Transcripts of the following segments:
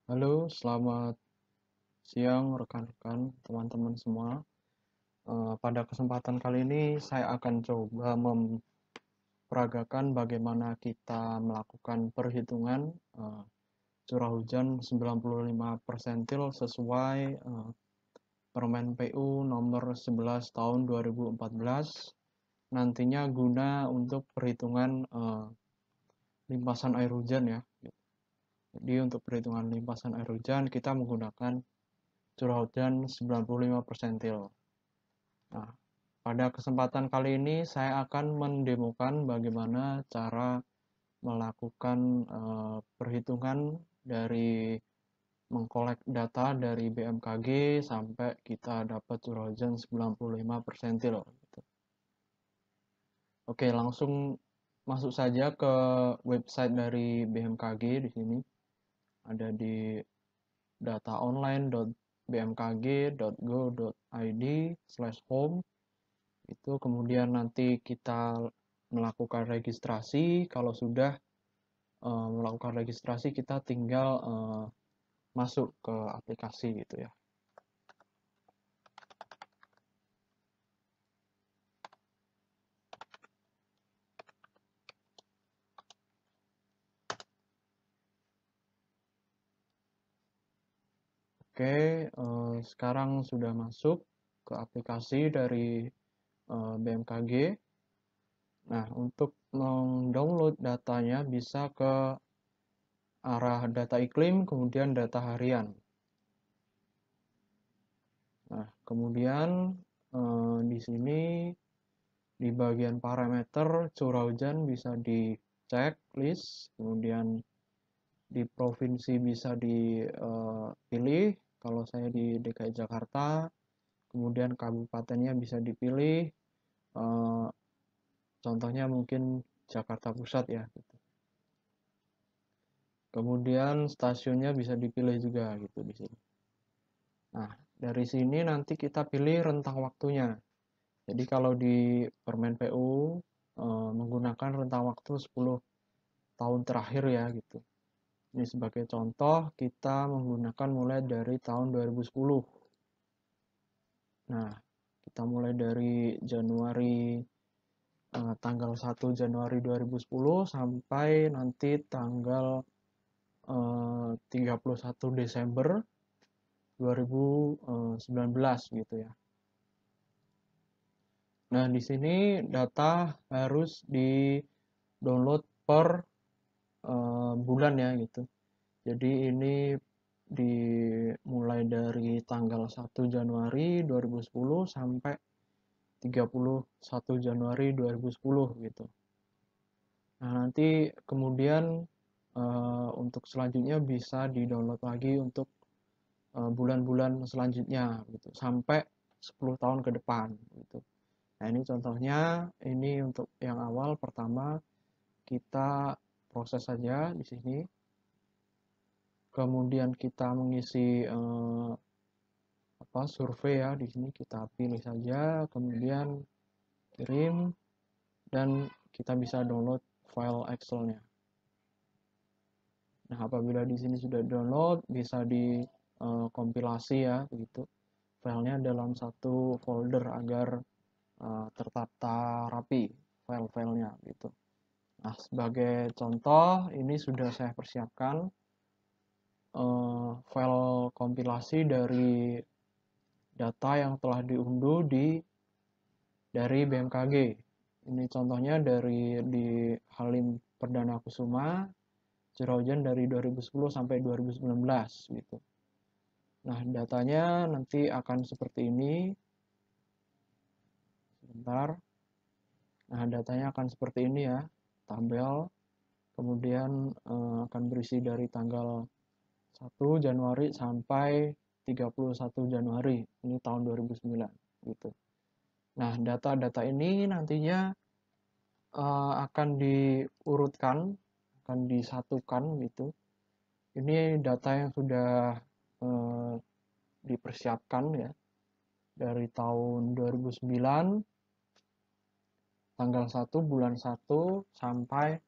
Halo, selamat siang rekan-rekan, teman-teman semua. Pada kesempatan kali ini saya akan coba memperagakan bagaimana kita melakukan perhitungan curah hujan 95 persentil sesuai Permen PU nomor 11 tahun 2014, nantinya guna untuk perhitungan limpasan air hujan ya. Jadi untuk perhitungan limpasan air hujan kita menggunakan curah hujan 95 persentil. Nah, pada kesempatan kali ini saya akan mendemokan bagaimana cara melakukan perhitungan dari mengkolek data dari BMKG sampai kita dapat curah hujan 95 persentil. Gitu. Oke, langsung masuk saja ke website dari BMKG di sini. Ada di dataonline.bmkg.go.id/home. Itu kemudian nanti kita melakukan registrasi. Kalau sudah melakukan registrasi, kita tinggal masuk ke aplikasi gitu ya. Oke, sekarang sudah masuk ke aplikasi dari BMKG. Nah, untuk mendownload datanya bisa ke arah data iklim, kemudian data harian. Nah, kemudian di sini di bagian parameter curah hujan bisa dicek list, kemudian di provinsi bisa dipilih, kalau saya di DKI Jakarta, kemudian kabupatennya bisa dipilih, contohnya mungkin Jakarta Pusat ya. Gitu. Kemudian stasiunnya bisa dipilih juga gitu di sini. Nah, dari sini nanti kita pilih rentang waktunya. Jadi kalau di Permen PU menggunakan rentang waktu 10 tahun terakhir ya gitu. Ini sebagai contoh kita menggunakan mulai dari tahun 2010. Nah, kita mulai dari tanggal 1 Januari 2010 sampai nanti tanggal 31 Desember 2019 gitu ya. Nah, di sini data harus di-download per bulan ya gitu. Jadi ini dimulai dari tanggal 1 Januari 2010 sampai 31 Januari 2010 gitu. Nah, nanti kemudian untuk selanjutnya bisa di-download lagi untuk bulan-bulan selanjutnya gitu sampai 10 tahun ke depan gitu. Nah, ini contohnya, ini untuk yang awal pertama kita proses saja di sini. Kemudian kita mengisi survei ya, di sini kita pilih saja, kemudian kirim dan kita bisa download file Excel-nya. Nah, apabila di sini sudah download, bisa dikompilasi ya, begitu. Filenya dalam satu folder agar tertata rapi file-filenya gitu. Nah, sebagai contoh, ini sudah saya persiapkan file kompilasi dari data yang telah diunduh dari BMKG. Ini contohnya di Halim Perdana Kusuma, curah hujan dari 2010 sampai 2019 gitu. Nah, datanya nanti akan seperti ini. Sebentar. Nah, datanya akan seperti ini ya, tabel. Kemudian akan berisi dari tanggal 1 Januari sampai 31 Januari. Ini tahun 2009 gitu. Nah, data-data ini nantinya akan diurutkan, akan disatukan gitu. Ini data yang sudah dipersiapkan ya dari tahun 2009 tanggal 1 bulan 1 sampai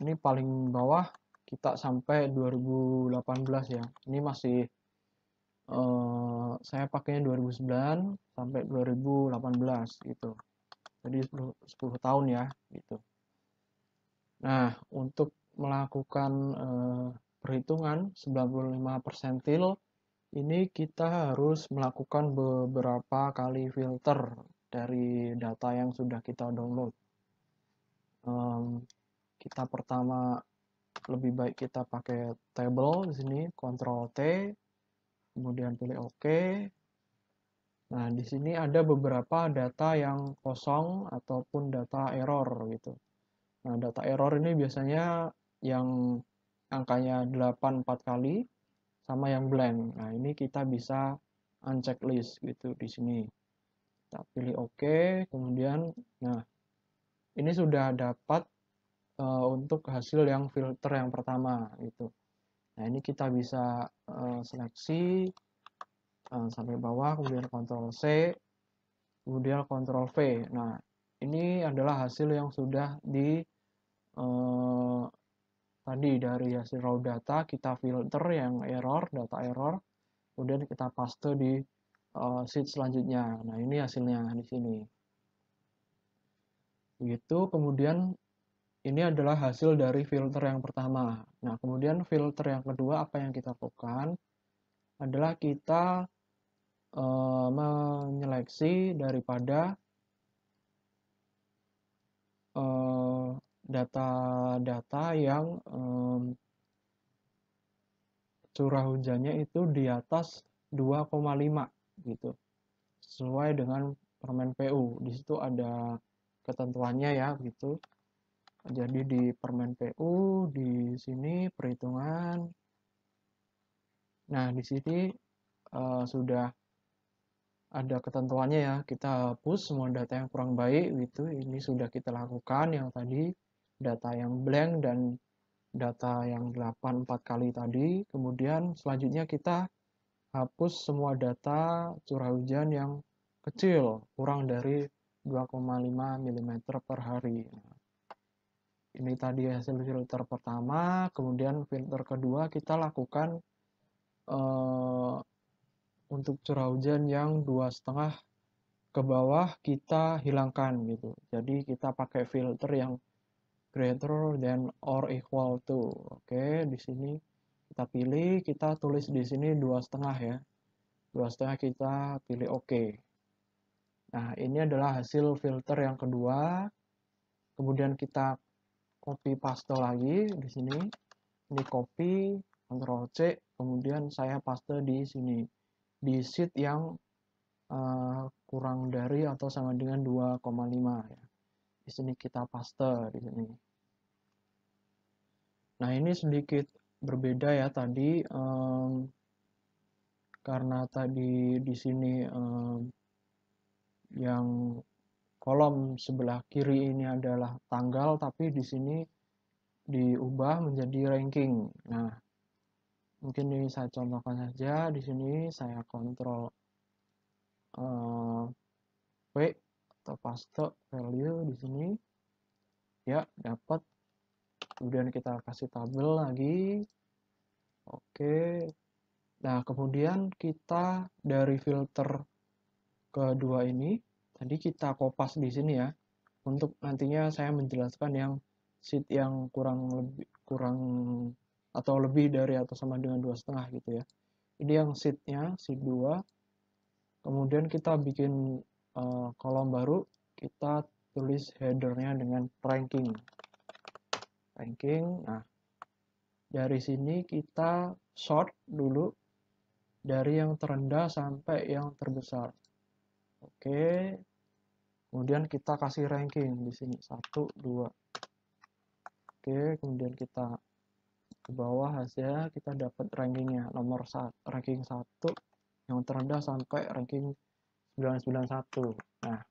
ini paling bawah kita sampai 2018 ya. Ini masih saya pakainya 2009 sampai 2018 gitu. Jadi 10 tahun ya gitu. Nah, untuk melakukan perhitungan 95 persentil ini kita harus melakukan beberapa kali filter dari data yang sudah kita download. Kita pertama lebih baik kita pakai table di sini, Ctrl T, kemudian pilih OK. Nah, di sini ada beberapa data yang kosong ataupun data error gitu. Nah, data error ini biasanya yang angkanya 8 4 kali sama yang blank. Nah, ini kita bisa uncheck list gitu di sini. Kita pilih OK, kemudian nah, ini sudah dapat untuk hasil yang filter yang pertama gitu. Nah, ini kita bisa seleksi sampai bawah, kemudian Ctrl C, kemudian Ctrl V. Nah, ini adalah hasil yang sudah tadi dari hasil raw data kita filter yang error, data error, kemudian kita paste di sheet selanjutnya. Nah, ini hasilnya di sini. Begitu, kemudian ini adalah hasil dari filter yang pertama. Nah, kemudian filter yang kedua apa yang kita lakukan adalah kita menyeleksi daripada data-data yang curah hujannya itu di atas 2,5 gitu. Sesuai dengan permen PU. Di situ ada ketentuannya ya gitu. Jadi di permen PU di sini perhitungan. Nah, di sini sudah ada ketentuannya ya. Kita hapus semua data yang kurang baik gitu. Ini sudah kita lakukan yang tadi data yang blank dan data yang 8 4 kali tadi. Kemudian selanjutnya kita hapus semua data curah hujan yang kecil, kurang dari 2,5 mm per hari. Nah, ini tadi hasil filter pertama, kemudian filter kedua kita lakukan untuk curah hujan yang 2,5 ke bawah kita hilangkan gitu. Jadi kita pakai filter yang greater than or equal to. Oke, di sini kita pilih, kita tulis di sini 2,5 ya. 2,5 kita pilih OK. Nah, ini adalah hasil filter yang kedua. Kemudian kita copy paste lagi di sini. Ini copy, Ctrl C, kemudian saya paste di sini. Di sheet yang kurang dari atau sama dengan 2,5 ya. Di sini kita paste di sini. Nah, ini sedikit berbeda ya tadi karena tadi di sini yang kolom sebelah kiri ini adalah tanggal, tapi di sini diubah menjadi ranking. Nah, mungkin ini saya contohkan saja. Di sini saya kontrol V atau paste value di sini. Ya, dapat. Kemudian kita kasih tabel lagi. Oke. Nah, kemudian kita dari filter kedua ini, tadi kita kopas di sini ya. Untuk nantinya saya menjelaskan yang sheet yang kurang atau lebih dari atau sama dengan 2,5 gitu ya. Ini yang sheetnya, sheet 2. Kemudian kita bikin kolom baru, kita tulis headernya dengan ranking. Nah, dari sini kita sort dulu dari yang terendah sampai yang terbesar. Oke. Kemudian kita kasih ranking di sini 1, 2. Oke, kemudian kita ke bawah hasilnya kita dapat rankingnya nomor ranking 1 yang terendah sampai ranking 991. Nah,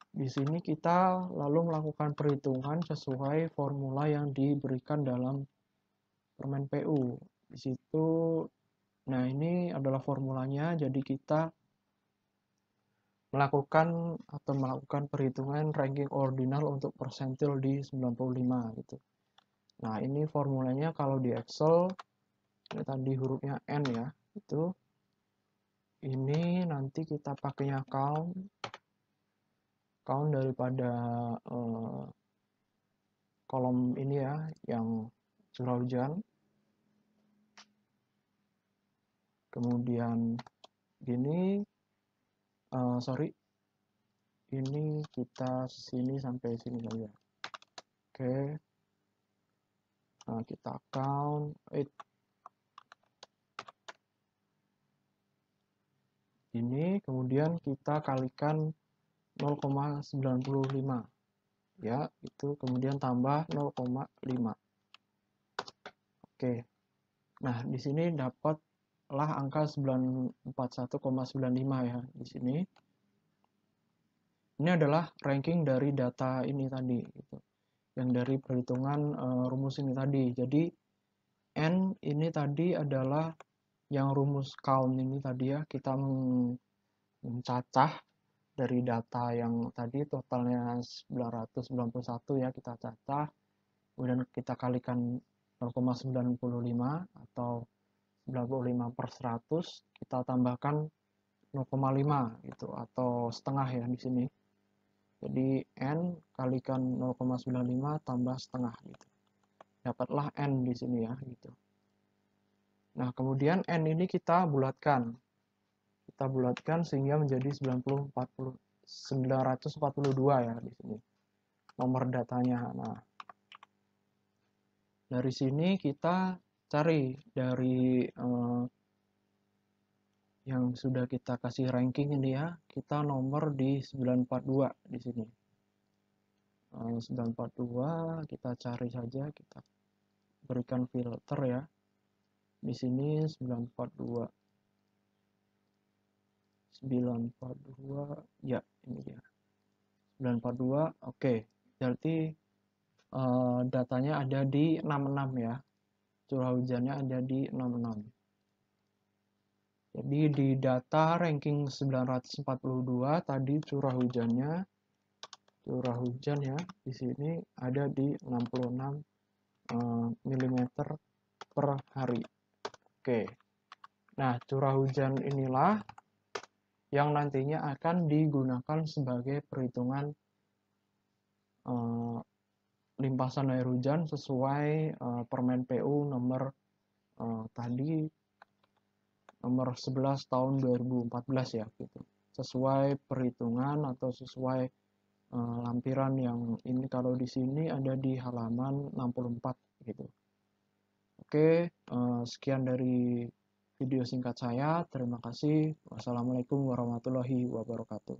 di sini kita lalu melakukan perhitungan sesuai formula yang diberikan dalam permen PU. Di situ, nah ini adalah formulanya, jadi kita melakukan perhitungan ranking ordinal untuk persentil di 95 gitu. Nah, ini formulanya kalau di Excel, ini tadi hurufnya N ya, itu. Ini nanti kita pakainya count daripada kolom ini ya, yang curah hujan. Kemudian gini, sorry, ini kita sini sampai sini saja. Oke, nah kita count ini, kemudian kita kalikan 0,95 ya, itu kemudian tambah 0,5. Oke, nah di sini dapatlah angka 941,95 ya di sini. Ini adalah ranking dari data ini tadi, gitu. Yang dari perhitungan rumus ini tadi. Jadi N ini tadi adalah yang rumus count ini tadi ya, kita mencacah dari data yang tadi totalnya 991 ya, kita cacah, kemudian kita kalikan 0,95 atau 95/100, kita tambahkan 0,5 gitu atau setengah ya di sini. Jadi N kalikan 0,95 tambah setengah gitu. Dapatlah N di sini ya gitu. Nah, kemudian N ini kita bulatkan. Kita bulatkan sehingga menjadi 942 ya di sini. Nomor datanya. Nah, dari sini kita cari dari yang sudah kita kasih ranking ini ya, kita nomor di 942 di sini. 942 kita cari saja, kita berikan filter ya. Di sini 942 ya, ini dia 942. Oke, berarti datanya ada di 66 ya, curah hujannya ada di 66. Jadi di data ranking 942 tadi curah hujan ya di sini ada di 66 mm per hari. Oke. Nah, curah hujan inilah yang nantinya akan digunakan sebagai perhitungan limpasan air hujan sesuai Permen PU nomor tadi nomor 11 tahun 2014 ya gitu. Sesuai perhitungan atau sesuai lampiran yang ini, kalau di sini ada di halaman 64 gitu. Oke, sekian dari video singkat saya. Terima kasih. Wassalamualaikum warahmatullahi wabarakatuh.